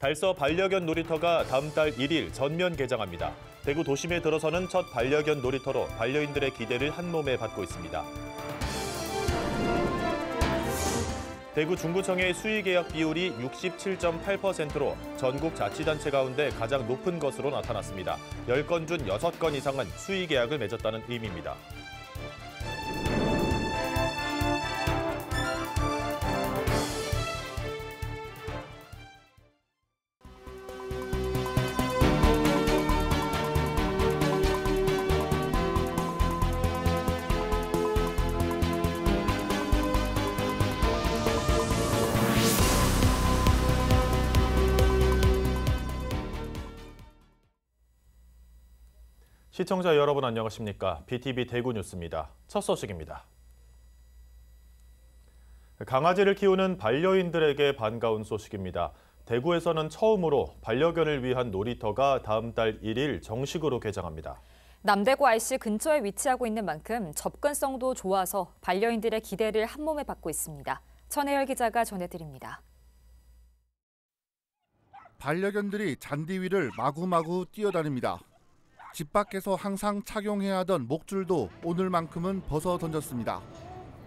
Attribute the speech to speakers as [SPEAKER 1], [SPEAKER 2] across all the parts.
[SPEAKER 1] 달서 반려견 놀이터가 다음 달 1일 전면 개장합니다. 대구 도심에 들어서는 첫 반려견 놀이터로 반려인들의 기대를 한몸에 받고 있습니다. 대구 중구청의 수의계약 비율이 67.8%로 전국 자치단체 가운데 가장 높은 것으로 나타났습니다. 10건 중 6건 이상은 수의계약을 맺었다는 의미입니다. 시청자 여러분 안녕하십니까? BTV 대구 뉴스입니다. 첫 소식입니다. 강아지를 키우는 반려인들에게 반가운 소식입니다. 대구에서는 처음으로 반려견을 위한 놀이터가 다음 달 1일 정식으로 개장합니다.
[SPEAKER 2] 남대구 IC 근처에 위치하고 있는 만큼 접근성도 좋아서 반려인들의 기대를 한몸에 받고 있습니다. 천혜열 기자가 전해드립니다.
[SPEAKER 3] 반려견들이 잔디 위를 마구마구 뛰어다닙니다. 집 밖에서 항상 착용해야 하던 목줄도 오늘만큼은 벗어 던졌습니다.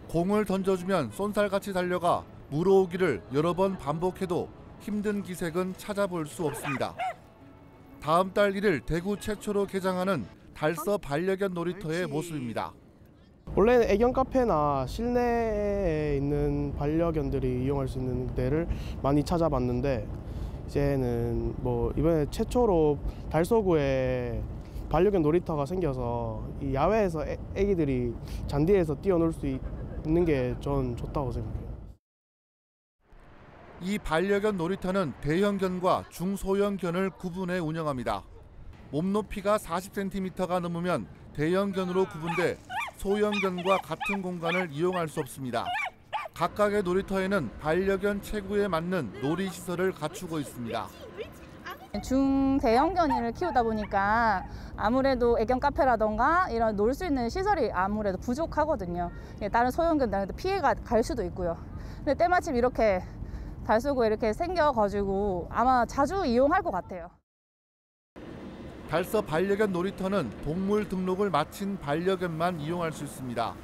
[SPEAKER 3] 공을 던져주면 쏜살같이 달려가 물어오기를 여러 번 반복해도 힘든 기색은 찾아볼 수 없습니다. 다음 달 1일 대구 최초로 개장하는 달서 반려견 놀이터의 모습입니다.
[SPEAKER 4] 원래는 애견 카페나 실내에 있는 반려견들이 이용할 수 있는 데를 많이 찾아봤는데 이제는 이번에 최초로 달서구에 반려견 놀이터가 생겨서 이 야외에서 애기들이 잔디에서 뛰어놀 수 있는 게 전 좋다고 생각해요.
[SPEAKER 3] 이 반려견 놀이터는 대형견과 중소형견을 구분해 운영합니다. 몸 높이가 40cm가 넘으면 대형견으로 구분돼 소형견과 같은 공간을 이용할 수 없습니다. 각각의 놀이터에는 반려견 체구에 맞는 놀이시설을 갖추고 있습니다.
[SPEAKER 5] 중대형견을 키우다 보니까 아무래도 애견 카페라던가 이런 놀 수 있는 시설이 아무래도 부족하거든요. 다른 소형견들한테 피해가 갈 수도 있고요. 근데 때마침 이렇게 달서구에 이렇게 생겨가지고 아마 자주 이용할 것 같아요.
[SPEAKER 3] 달서 반려견 놀이터는 동물 등록을 마친 반려견만 이용할 수 있습니다.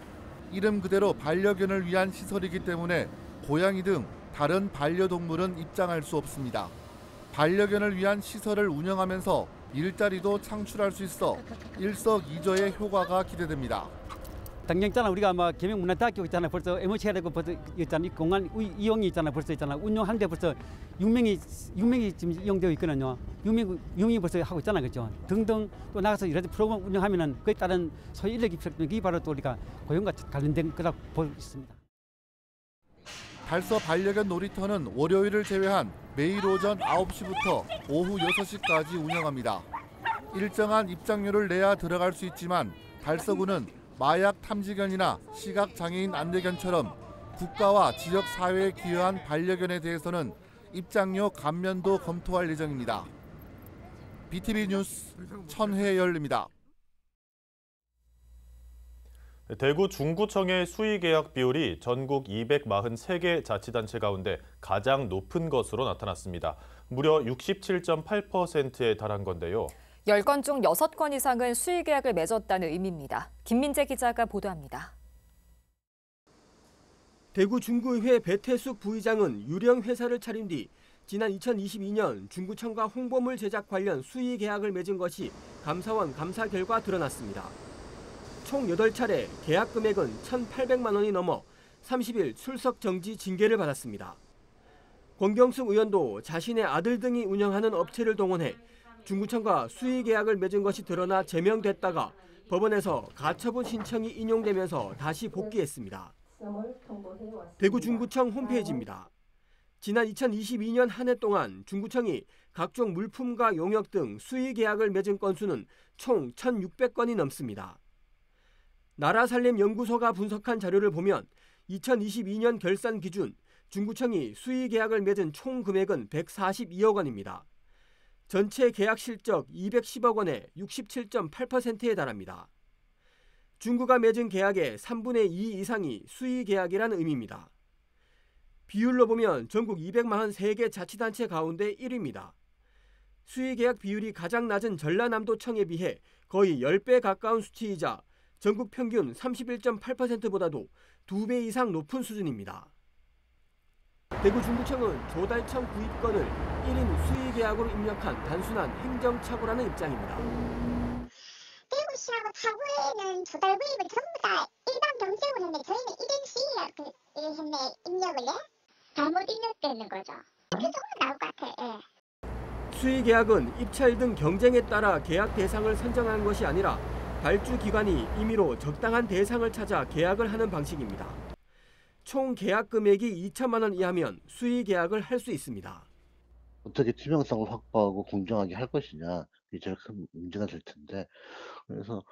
[SPEAKER 3] 이름 그대로 반려견을 위한 시설이기 때문에 고양이 등 다른 반려동물은 입장할 수 없습니다. 반려견을 위한 시설을 운영하면서 일자리도 창출할 수 있어 일석이조의 효과가 기대됩니다.
[SPEAKER 6] 당장 있잖아, 우리가 아마 계명문화대학교 있잖아, 벌써 MOC가 되고 벌써 있잖아, 이 공간 이용이 있잖아, 벌써 있잖아, 운영하는데 벌써 6명이 지금 이용되어 있거든요. 6명이 벌써 하고 있잖아, 그렇죠? 등등 또 나가서 이런 프로그램 운영하면은 그에 따른 소위 인력이 필요하면 그게 바로 또 우리가 고용과 관련된 거라고 보고 있습니다.
[SPEAKER 3] 달서 반려견 놀이터는 월요일을 제외한 매일 오전 9시부터 오후 6시까지 운영합니다. 일정한 입장료를 내야 들어갈 수 있지만 달서구는 마약 탐지견이나 시각장애인 안내견처럼 국가와 지역 사회에 기여한 반려견에 대해서는 입장료 감면도 검토할 예정입니다. BTV 뉴스 천혜열입니다.
[SPEAKER 1] 대구 중구청의 수의계약 비율이 전국 243개 자치단체 가운데 가장 높은 것으로 나타났습니다. 무려 67.8%에 달한 건데요.
[SPEAKER 2] 10건 중 6건 이상은 수의계약을 맺었다는 의미입니다. 김민재 기자가 보도합니다.
[SPEAKER 7] 대구 중구의회 배태숙 부의장은 유령 회사를 차린 뒤 지난 2022년 중구청과 홍보물 제작 관련 수의계약을 맺은 것이 감사원 감사 결과 드러났습니다. 총 8차례 계약 금액은 1,800만 원이 넘어 30일 출석 정지 징계를 받았습니다. 권경숙 의원도 자신의 아들 등이 운영하는 업체를 동원해 중구청과 수의 계약을 맺은 것이 드러나 제명됐다가 법원에서 가처분 신청이 인용되면서 다시 복귀했습니다. 대구 중구청 홈페이지입니다. 지난 2022년 한 해 동안 중구청이 각종 물품과 용역 등 수의 계약을 맺은 건수는 총 1,600건이 넘습니다. 나라살림연구소가 분석한 자료를 보면 2022년 결산 기준 중구청이 수의 계약을 맺은 총 금액은 142억 원입니다. 전체 계약 실적 210억 원의 67.8%에 달합니다. 중구가 맺은 계약의 3분의 2 이상이 수의 계약이라는 의미입니다. 비율로 보면 전국 243개 자치단체 가운데 1위입니다. 수의계약 비율이 가장 낮은 전라남도청에 비해 거의 10배 가까운 수치이자 전국 평균 31.8%보다도 2배 이상 높은 수준입니다. 대구 중구청은 조달청 구입건을 1인 수의계약으로 입력한 단순한 행정착오라는 입장입니다.
[SPEAKER 8] 대구시하고 타구에는 조달 구입을 전부 다 일반 경쟁을 했는데 저희는 1인 수의를 했네, 입력을 해. 잘못 입력되는 거죠. 그 정도 나올 것 같아요.
[SPEAKER 7] 수의계약은 입찰 등 경쟁에 따라 계약 대상을 선정하는 것이 아니라 발주 기관이 임의로 적당한 대상을 찾아 계약을 하는 방식입니다. 총 계약 금액이 2천만 원 이하면 수의계약을 할 수 있습니다.
[SPEAKER 9] 어떻게 투명성을 확보하고 공정하게 할 것이냐, 이게 제일 큰 문제가 될 텐데, 그래서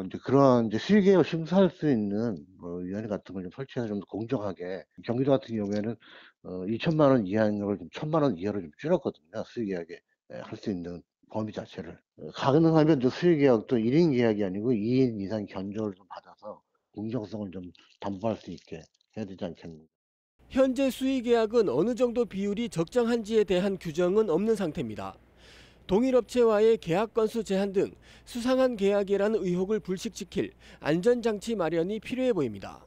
[SPEAKER 9] 이제 그런 이제 수의계약을 심사할 수 있는 위원회 같은 걸 좀 설치해서 좀 더 공정하게, 경기도 같은 경우에는 2천만 원 이하인 걸 좀 1,000만 원 이하로 좀 줄였거든요. 수의계약에 할 수 있는 범위 자체를. 가능하면 또 수의계약도 1인 계약이 아니고 2인 이상 견적을 좀 받아서 공정성을 좀 담보할 수 있게 해야 되지 않겠는가.
[SPEAKER 7] 현재 수의계약은 어느 정도 비율이 적정한지에 대한 규정은 없는 상태입니다. 동일 업체와의 계약 건수 제한 등 수상한 계약이라는 의혹을 불식시킬 안전장치 마련이 필요해 보입니다.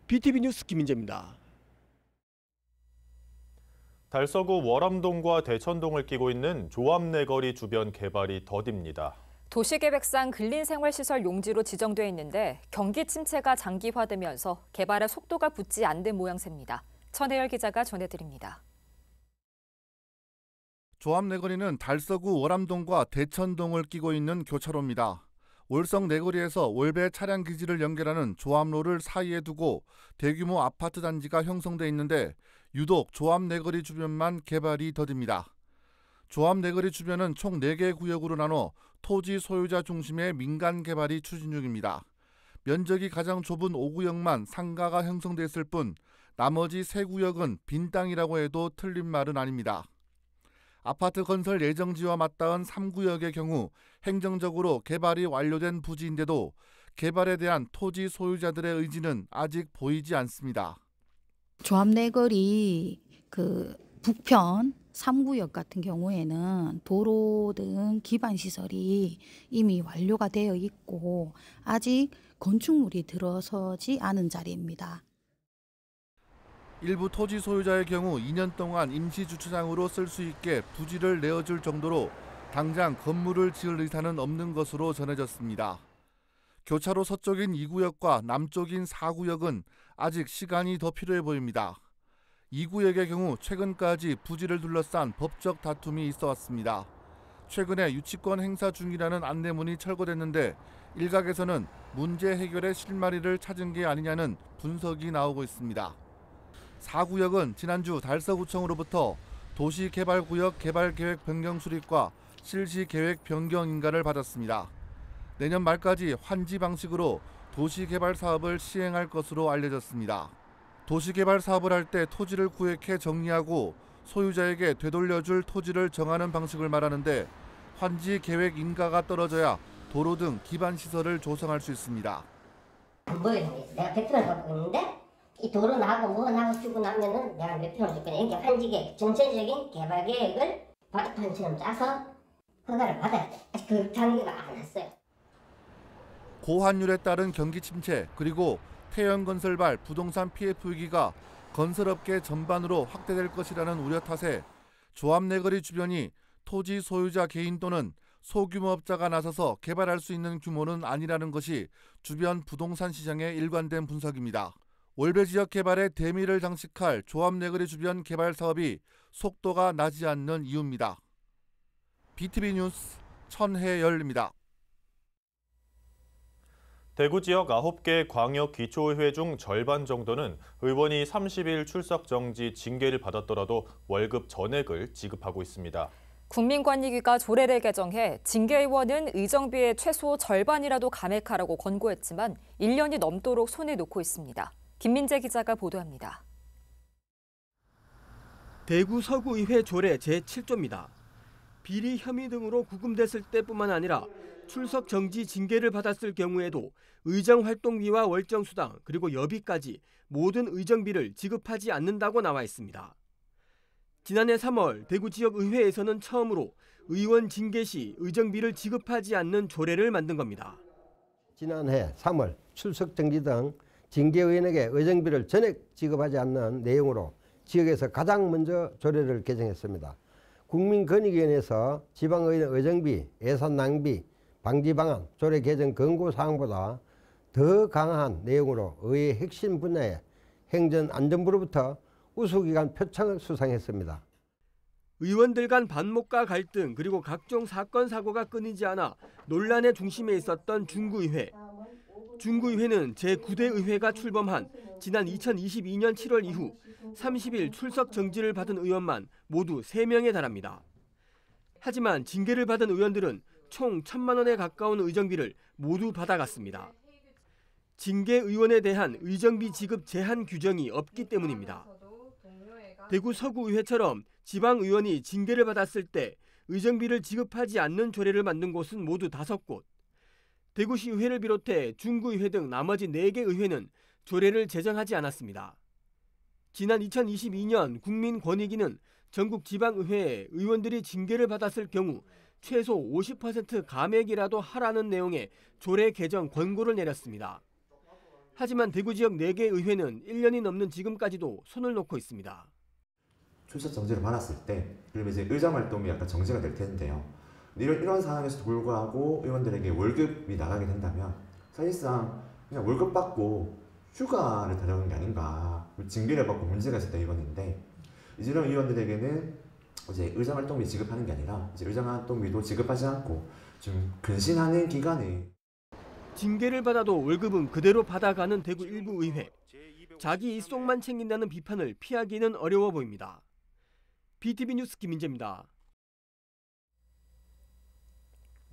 [SPEAKER 7] BTV 뉴스 김민재입니다.
[SPEAKER 1] 달서구 월암동과 대천동을 끼고 있는 조합내거리 주변 개발이 더딥니다.
[SPEAKER 2] 도시계획상 근린생활시설 용지로 지정돼 있는데 경기 침체가 장기화되면서 개발에 속도가 붙지 않는 모양새입니다. 천혜열 기자가 전해드립니다.
[SPEAKER 3] 조합내거리는 달서구 월암동과 대천동을 끼고 있는 교차로입니다. 월성 내거리에서 월배 차량기지를 연결하는 조합로를 사이에 두고 대규모 아파트 단지가 형성돼 있는데 유독 조합내거리 주변만 개발이 더딥니다. 조합내거리 주변은 총 4개 구역으로 나눠 토지 소유자 중심의 민간 개발이 추진 중입니다. 면적이 가장 좁은 5구역만 상가가 형성됐을 뿐 나머지 3구역은 빈 땅이라고 해도 틀린 말은 아닙니다. 아파트 건설 예정지와 맞닿은 3구역의 경우 행정적으로 개발이 완료된 부지인데도 개발에 대한 토지 소유자들의 의지는 아직 보이지 않습니다.
[SPEAKER 10] 조합내거리 북편 3구역 같은 경우에는 도로 등 기반시설이 이미 완료가 되어 있고 아직 건축물이 들어서지 않은 자리입니다.
[SPEAKER 3] 일부 토지 소유자의 경우 2년 동안 임시주차장으로 쓸 수 있게 부지를 내어줄 정도로 당장 건물을 지을 의사는 없는 것으로 전해졌습니다. 교차로 서쪽인 2구역과 남쪽인 4구역은 아직 시간이 더 필요해 보입니다. 2구역의 경우 최근까지 부지를 둘러싼 법적 다툼이 있어 왔습니다. 최근에 유치권 행사 중이라는 안내문이 철거됐는데 일각에서는 문제 해결의 실마리를 찾은 게 아니냐는 분석이 나오고 있습니다. 4구역은 지난주 달서구청으로부터 도시개발구역 개발계획 변경 수립과 실시계획 변경 인가를 받았습니다. 내년 말까지 환지 방식으로 도시개발 사업을 시행할 것으로 알려졌습니다. 도시개발 사업을 할 때 토지를 구획해 정리하고 소유자에게 되돌려줄 토지를 정하는 방식을 말하는데 환지 계획 인가가 떨어져야 도로 등 기반시설을 조성할 수 있습니다.
[SPEAKER 11] 내가 100평을 갖고 있는데 이 도로 나가고 뭐가 나가고 쓰고 나면은 내가 몇 평을 줄 거냐. 이게 환지계 전체적인 개발 계획을 바닥판처럼 짜서 허가를 받아야 돼. 아직 그 단계가 안 왔어요.
[SPEAKER 3] 고환율에 따른 경기 침체 그리고 태연건설발 부동산 PF 위기가 건설업계 전반으로 확대될 것이라는 우려 탓에 조합내거리 주변이 토지 소유자 개인 또는 소규모업자가 나서서 개발할 수 있는 규모는 아니라는 것이 주변 부동산 시장의 일관된 분석입니다. 월배 지역 개발에 대미를 장식할 조합내거리 주변 개발 사업이 속도가 나지 않는 이유입니다. BTV 뉴스 천혜열입니다.
[SPEAKER 1] 대구 지역 9개 광역 기초의회 중 절반 정도는 의원이 30일 출석 정지 징계를 받았더라도 월급 전액을 지급하고 있습니다.
[SPEAKER 2] 국민권익위가 조례를 개정해 징계의원은 의정비의 최소 절반이라도 감액하라고 권고했지만 1년이 넘도록 손을 놓고 있습니다. 김민재 기자가 보도합니다.
[SPEAKER 7] 대구 서구의회 조례 제7조입니다. 비리 혐의 등으로 구금됐을 때뿐만 아니라 출석 정지 징계를 받았을 경우에도 의정 활동비와 월정 수당 그리고 여비까지 모든 의정비를 지급하지 않는다고 나와 있습니다. 지난해 3월 대구 지역 의회에서는 처음으로 의원 징계 시 의정비를 지급하지 않는 조례를 만든 겁니다.
[SPEAKER 12] 지난해 3월 출석 정지 등 징계의원에게 의정비를 전액 지급하지 않는 내용으로 지역에서 가장 먼저 조례를 개정했습니다. 국민권익위원회에서 지방의원 의정비, 예산 낭비, 방지 방안, 조례 개정 권고 사항보다 더 강한 내용으로 의회 핵심 분야의 행정안전부로부터 우수기관 표창을 수상했습니다.
[SPEAKER 7] 의원들 간 반목과 갈등 그리고 각종 사건 사고가 끊이지 않아 논란의 중심에 있었던 중구의회. 중구의회는 제9대 의회가 출범한 지난 2022년 7월 이후 30일 출석 정지를 받은 의원만 모두 3명에 달합니다. 하지만 징계를 받은 의원들은 총 1,000만 원에 가까운 의정비를 모두 받아갔습니다. 징계 의원에 대한 의정비 지급 제한 규정이 없기 때문입니다. 대구 서구의회처럼 지방의원이 징계를 받았을 때 의정비를 지급하지 않는 조례를 만든 곳은 모두 5곳. 대구시의회를 비롯해 중구의회 등 나머지 4개 의회는 조례를 제정하지 않았습니다. 지난 2022년 국민권익위는 전국 지방의회에 의원들이 징계를 받았을 경우 최소 50% 감액이라도 하라는 내용의 조례 개정 권고를 내렸습니다. 하지만 대구 지역 4개 의회는 1년이 넘는 지금까지도 손을 놓고 있습니다.
[SPEAKER 13] 출석 정지를 받았을 때 그리고 이제 의정 활동이 약간 정지가 될 텐데요. 이런 상황에서도 불구하고 의원들에게 월급이 나가게 된다면 사실상 그냥 월급 받고 휴가를 다녀오는 게 아닌가, 징계를 받고 문제가 있었다 이건데, 이제 이런 의원들에게는 이제 의정 활동비 지급하는 게 아니라 이제 의정 활동비도 지급하지 않고 좀 근신하는 기간에
[SPEAKER 7] 징계를 받아도 월급은 그대로 받아가는 대구 일부 의회. 자기 입속만 챙긴다는 비판을 피하기는 어려워 보입니다. BTV 뉴스 김민재입니다.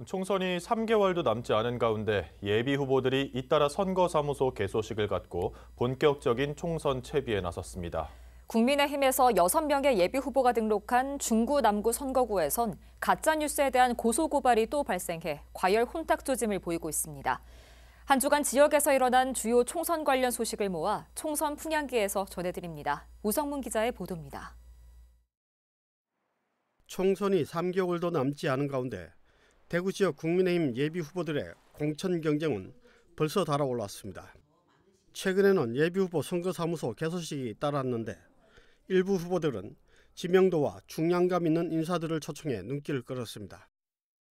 [SPEAKER 1] 총선이 3개월도 남지 않은 가운데 예비 후보들이 잇따라 선거사무소 개소식을 갖고 본격적인 총선 채비에 나섰습니다.
[SPEAKER 2] 국민의힘에서 6명의 예비 후보가 등록한 중구 남구 선거구에선 가짜뉴스에 대한 고소고발이 또 발생해 과열 혼탁 조짐을 보이고 있습니다. 한 주간 지역에서 일어난 주요 총선 관련 소식을 모아 총선 풍향기에서 전해드립니다. 우성문 기자의 보도입니다.
[SPEAKER 4] 총선이 3개월도 남지 않은 가운데 대구 지역 국민의힘 예비 후보들의 공천 경쟁은 벌써 달아올랐습니다. 최근에는 예비 후보 선거사무소 개소식이 따랐는데 일부 후보들은 지명도와 중량감 있는 인사들을 초청해 눈길을 끌었습니다.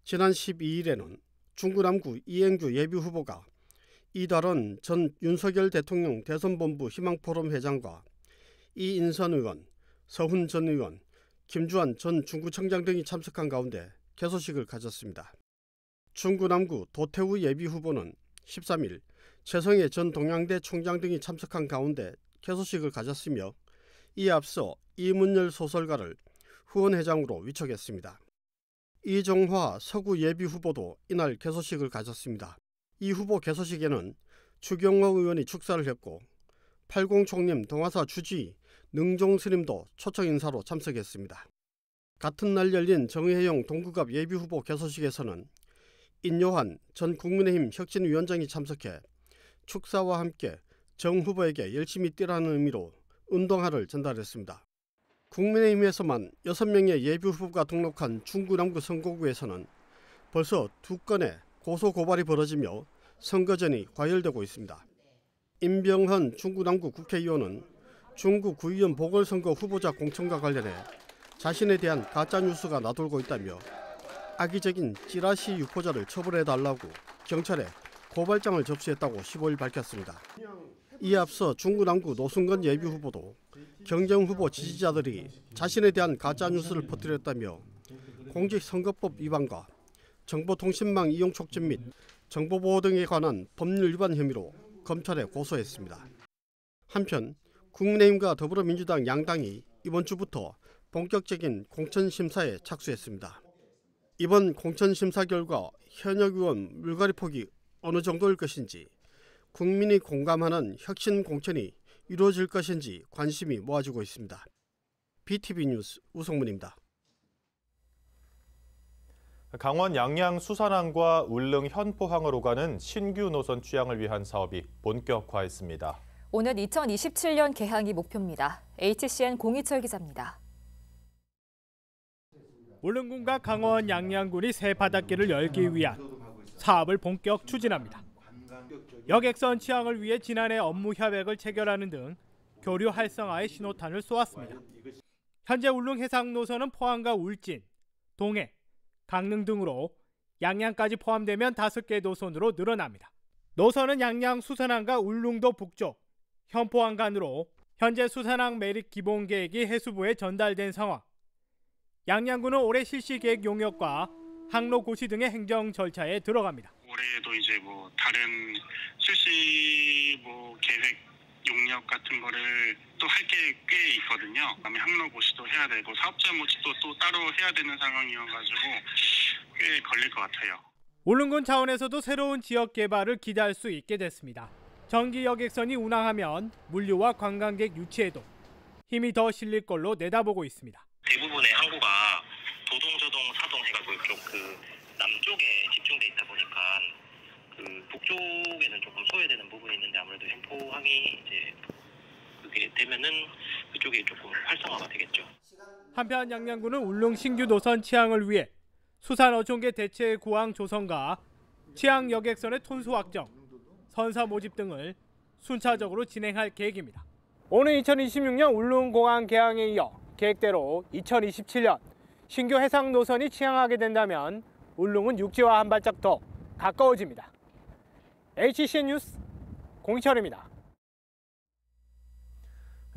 [SPEAKER 4] 지난 12일에는 중구 남구 이행규 예비 후보가 이달원 전 윤석열 대통령 대선본부 희망포럼 회장과 이인선 의원, 서훈 전 의원, 김주환 전 중구청장 등이 참석한 가운데 개소식을 가졌습니다. 중구 남구 도태우 예비 후보는 13일 최성해 전 동양대 총장 등이 참석한 가운데 개소식을 가졌으며 이에 앞서 이문열 소설가를 후원회장으로 위촉했습니다. 이종화 서구 예비 후보도 이날 개소식을 가졌습니다. 이 후보 개소식에는 추경호 의원이 축사를 했고 80 총림 동아사 주지 능종 스님도 초청 인사로 참석했습니다. 같은 날 열린 정혜영 동구갑 예비 후보 개소식에서는 인요한 전 국민의힘 혁신위원장이 참석해 축사와 함께 정 후보에게 열심히 뛰라는 의미로 운동화를 전달했습니다. 국민의힘에서만 6명의 예비 후보가 등록한 중구 남구 선거구에서는 벌써 2건의 고소 고발이 벌어지며 선거전이 과열되고 있습니다. 임병헌 중구 남구 국회의원은 중구 구의원 보궐선거 후보자 공천과 관련해 자신에 대한 가짜뉴스가 나돌고 있다며 악의적인 찌라시 유포자를 처벌해달라고 경찰에 고발장을 접수했다고 15일 밝혔습니다. 이에 앞서 중구 남구 노승건 예비 후보도 경쟁 후보 지지자들이 자신에 대한 가짜뉴스를 퍼뜨렸다며 공직선거법 위반과 정보통신망 이용 촉진 및 정보보호 등에 관한 법률 위반 혐의로 검찰에 고소했습니다. 한편 국민의힘과 더불어민주당 양당이 이번 주부터 본격적인 공천심사에 착수했습니다. 이번 공천심사 결과 현역 의원 물갈이 폭이 어느 정도일 것인지, 국민이 공감하는 혁신 공천이 이루어질 것인지 관심이 모아지고 있습니다. BTV 뉴스 우성문입니다.
[SPEAKER 1] 강원 양양 수산항과 울릉 현포항을 오가는 신규 노선 취항을 위한 사업이 본격화했습니다.
[SPEAKER 2] 오는 2027년 개항이 목표입니다. HCN 공희철 기자입니다.
[SPEAKER 14] 울릉군과 강원 양양군이 새 바닷길을 열기 위한 사업을 본격 추진합니다. 여객선 취항을 위해 지난해 업무 협약을 체결하는 등 교류 활성화의 신호탄을 쏘았습니다. 현재 울릉 해상 노선은 포항과 울진, 동해, 강릉 등으로 양양까지 포함되면 5개 노선으로 늘어납니다. 노선은 양양 수산항과 울릉도 북쪽, 현포항 간으로 현재 수산항 매립 기본 계획이 해수부에 전달된 상황. 양양군은 올해 실시 계획 용역과 항로 고시 등의 행정 절차에 들어갑니다.
[SPEAKER 15] 올해에도 이제 다른 실시 계획 용역 같은 거를 또 할 게 꽤 있거든요. 그다음에 항로 고시도 해야 되고 사업자 모집도 또 따로 해야 되는 상황이어가지고 꽤 걸릴 것 같아요.
[SPEAKER 14] 울릉군 차원에서도 새로운 지역 개발을 기대할 수 있게 됐습니다. 정기 여객선이 운항하면 물류와 관광객 유치에도 힘이 더 실릴 걸로 내다보고 있습니다.
[SPEAKER 16] 대부분의 항구가 도동, 저동, 사동 해가지고 남쪽에 집중돼 있다 보니까 북쪽에는 조금 소외되는 부분이 있는데 아무래도 현포항이 이제 그게 되면은 그쪽이 조금 활성화가 되겠죠.
[SPEAKER 14] 한편 양양군은 울릉 신규 노선 취항을 위해 수산 어촌계 대체 구항 조성과 취항 여객선의 톤수 확정, 선사 모집 등을 순차적으로 진행할 계획입니다. 오는 2026년 울릉공항 개항에 이어 계획대로 2027년 신규 해상 노선이 취항하게 된다면 울릉은 육지와 한 발짝 더 가까워집니다. HCN 뉴스 공희철입니다.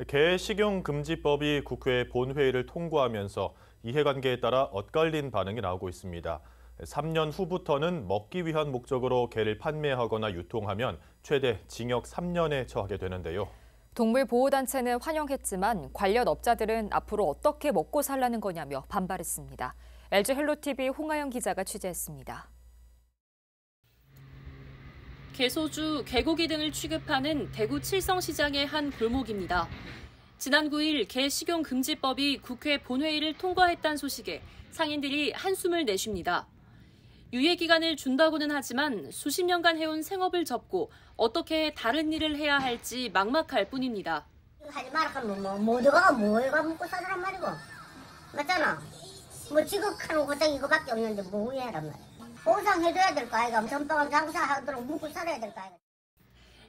[SPEAKER 1] 개식용금지법이 국회 본회의를 통과하면서 이해관계에 따라 엇갈린 반응이 나오고 있습니다. 3년 후부터는 먹기 위한 목적으로 개를 판매하거나 유통하면 최대 징역 3년에 처하게 되는데요.
[SPEAKER 2] 동물보호단체는 환영했지만 관련 업자들은 앞으로 어떻게 먹고 살라는 거냐며 반발했습니다. LG 헬로TV 홍하영 기자가 취재했습니다.
[SPEAKER 17] 개소주, 개고기 등을 취급하는 대구 칠성시장의 한 골목입니다. 지난 9일 개 식용금지법이 국회 본회의를 통과했다는 소식에 상인들이 한숨을 내쉽니다. 유예기간을 준다고는 하지만 수십 년간 해온 생업을 접고 어떻게 다른 일을 해야 할지 막막할 뿐입니다.
[SPEAKER 11] 하지 마라 하면 모두가 뭐가 먹고 살란 말이고 맞잖아. 지극하는 고작 이거밖에 없는데 뭐 해란 말이야. 보상해줘야 될 거 아이가. 전방은 장사하도록 먹고 살아야 될 거 아이가.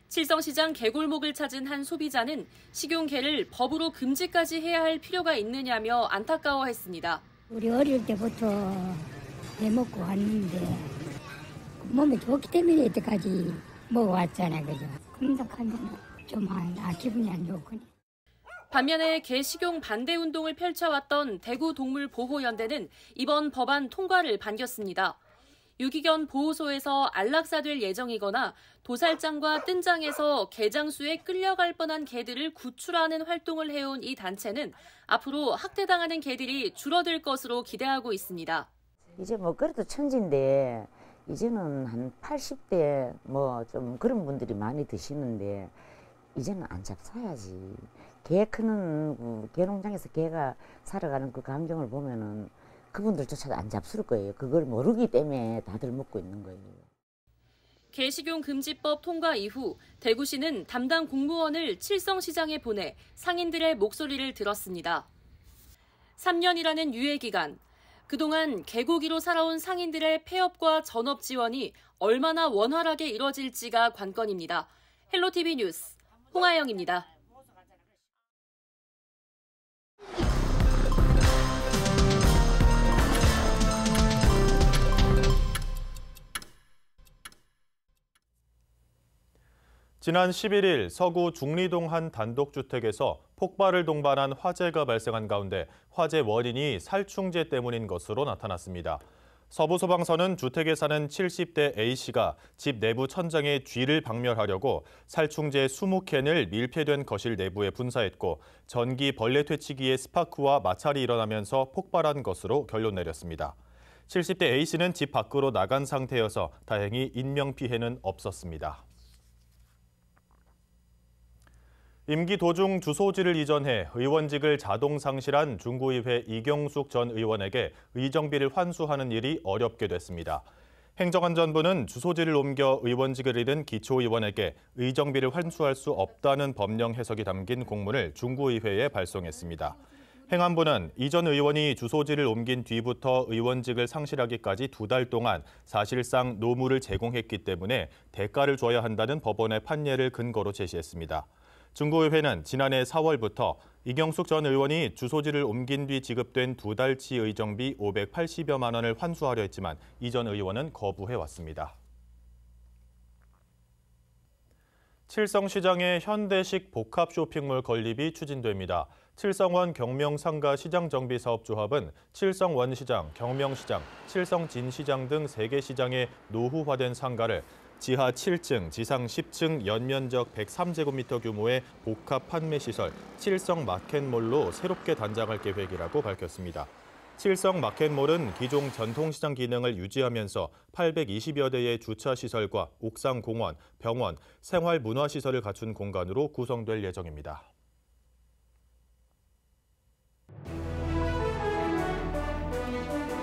[SPEAKER 17] 칠성시장 개골목을 찾은 한 소비자는 식용개를 법으로 금지까지 해야 할 필요가 있느냐며 안타까워했습니다.
[SPEAKER 18] 우리 어릴 때부터 해 먹고 왔는데 몸에 좋기 때문에 이때까지 먹어왔잖아, 그죠? 금덕하면 좀 기분이 안 좋거든요.
[SPEAKER 17] 반면에 개 식용 반대 운동을 펼쳐왔던 대구동물보호연대는 이번 법안 통과를 반겼습니다. 유기견 보호소에서 안락사될 예정이거나 도살장과 뜬장에서 개장수에 끌려갈 뻔한 개들을 구출하는 활동을 해온 이 단체는 앞으로 학대당하는 개들이 줄어들 것으로 기대하고 있습니다.
[SPEAKER 19] 이제 그래도 천지인데 이제는 한 80대 좀 그런 분들이 많이 드시는데 이제는 안 잡숴야지. 개 크는 개농장에서 개가 살아가는 그 광경을 보면은 그분들조차도 안 잡술 거예요. 그걸 모르기 때문에 다들 먹고 있는 거예요.
[SPEAKER 17] 개식용금지법 통과 이후 대구시는 담당 공무원을 칠성시장에 보내 상인들의 목소리를 들었습니다. 3년이라는 유예기간, 그동안 개고기로 살아온 상인들의 폐업과 전업 지원이 얼마나 원활하게 이뤄질지가 관건입니다. 헬로TV 뉴스 홍하영입니다.
[SPEAKER 1] 지난 11일 서구 중리동 한 단독주택에서 폭발을 동반한 화재가 발생한 가운데 화재 원인이 살충제 때문인 것으로 나타났습니다. 서부소방서는 주택에 사는 70대 A씨가 집 내부 천장에 쥐를 박멸하려고 살충제 20캔을 밀폐된 거실 내부에 분사했고 전기 벌레 퇴치기의 스파크와 마찰이 일어나면서 폭발한 것으로 결론 내렸습니다. 70대 A씨는 집 밖으로 나간 상태여서 다행히 인명피해는 없었습니다. 임기 도중 주소지를 이전해 의원직을 자동 상실한 중구의회 이경숙 전 의원에게 의정비를 환수하는 일이 어렵게 됐습니다. 행정안전부는 주소지를 옮겨 의원직을 잃은 기초의원에게 의정비를 환수할 수 없다는 법령 해석이 담긴 공문을 중구의회에 발송했습니다. 행안부는 이전 의원이 주소지를 옮긴 뒤부터 의원직을 상실하기까지 2달 동안 사실상 노무를 제공했기 때문에 대가를 줘야 한다는 법원의 판례를 근거로 제시했습니다. 중구의회는 지난해 4월부터 이경숙 전 의원이 주소지를 옮긴 뒤 지급된 2달치 의정비 580여만 원을 환수하려 했지만 이 전 의원은 거부해왔습니다. 칠성시장의 현대식 복합 쇼핑몰 건립이 추진됩니다. 칠성원 경명상가 시장정비사업조합은 칠성원시장, 경명시장, 칠성진시장 등 3개 시장의 노후화된 상가를 지하 7층, 지상 10층, 연면적 103제곱미터 규모의 복합 판매시설 칠성마켓몰로 새롭게 단장할 계획이라고 밝혔습니다. 칠성마켓몰은 기존 전통시장 기능을 유지하면서 820여 대의 주차시설과 옥상공원, 병원, 생활문화시설을 갖춘 공간으로 구성될 예정입니다.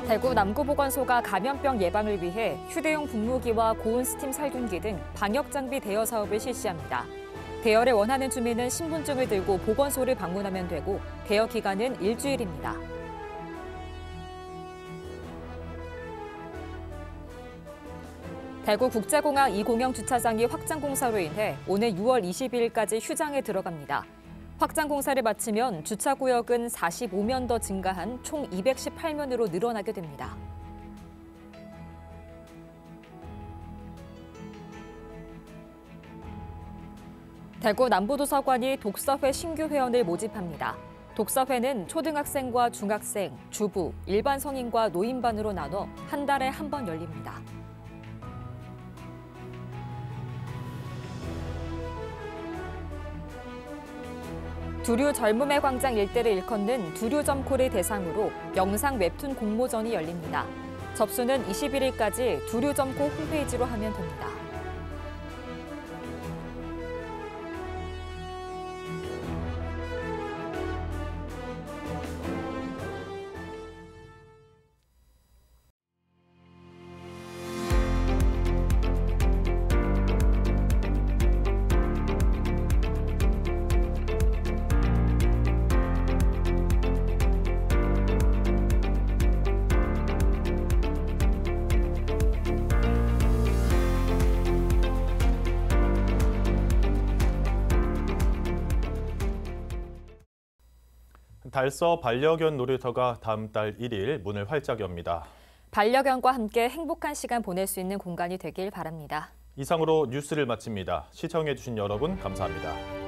[SPEAKER 2] 대구 남구보건소가 감염병 예방을 위해 휴대용 분무기와 고온 스팀 살균기 등 방역 장비 대여 사업을 실시합니다. 대여를 원하는 주민은 신분증을 들고 보건소를 방문하면 되고 대여 기간은 일주일입니다. 대구 국제공항 2공영 주차장이 확장 공사로 인해 오늘 6월 22일까지 휴장에 들어갑니다. 확장 공사를 마치면 주차구역은 45면 더 증가한 총 218면으로 늘어나게 됩니다. 대구 남부도서관이 독서회 신규 회원을 모집합니다. 독서회는 초등학생과 중학생, 주부, 일반 성인과 노인반으로 나눠 한 달에 한 번 열립니다. 두류 젊음의 광장 일대를 일컫는 두류점코를 대상으로 영상 웹툰 공모전이 열립니다. 접수는 21일까지 두류점코 홈페이지로 하면 됩니다.
[SPEAKER 1] 달서 반려견 놀이터가 다음 달 1일 문을 활짝 엽니다.
[SPEAKER 2] 반려견과 함께 행복한 시간 보낼 수 있는 공간이 되길 바랍니다.
[SPEAKER 1] 이상으로 뉴스를 마칩니다. 시청해주신 여러분 감사합니다.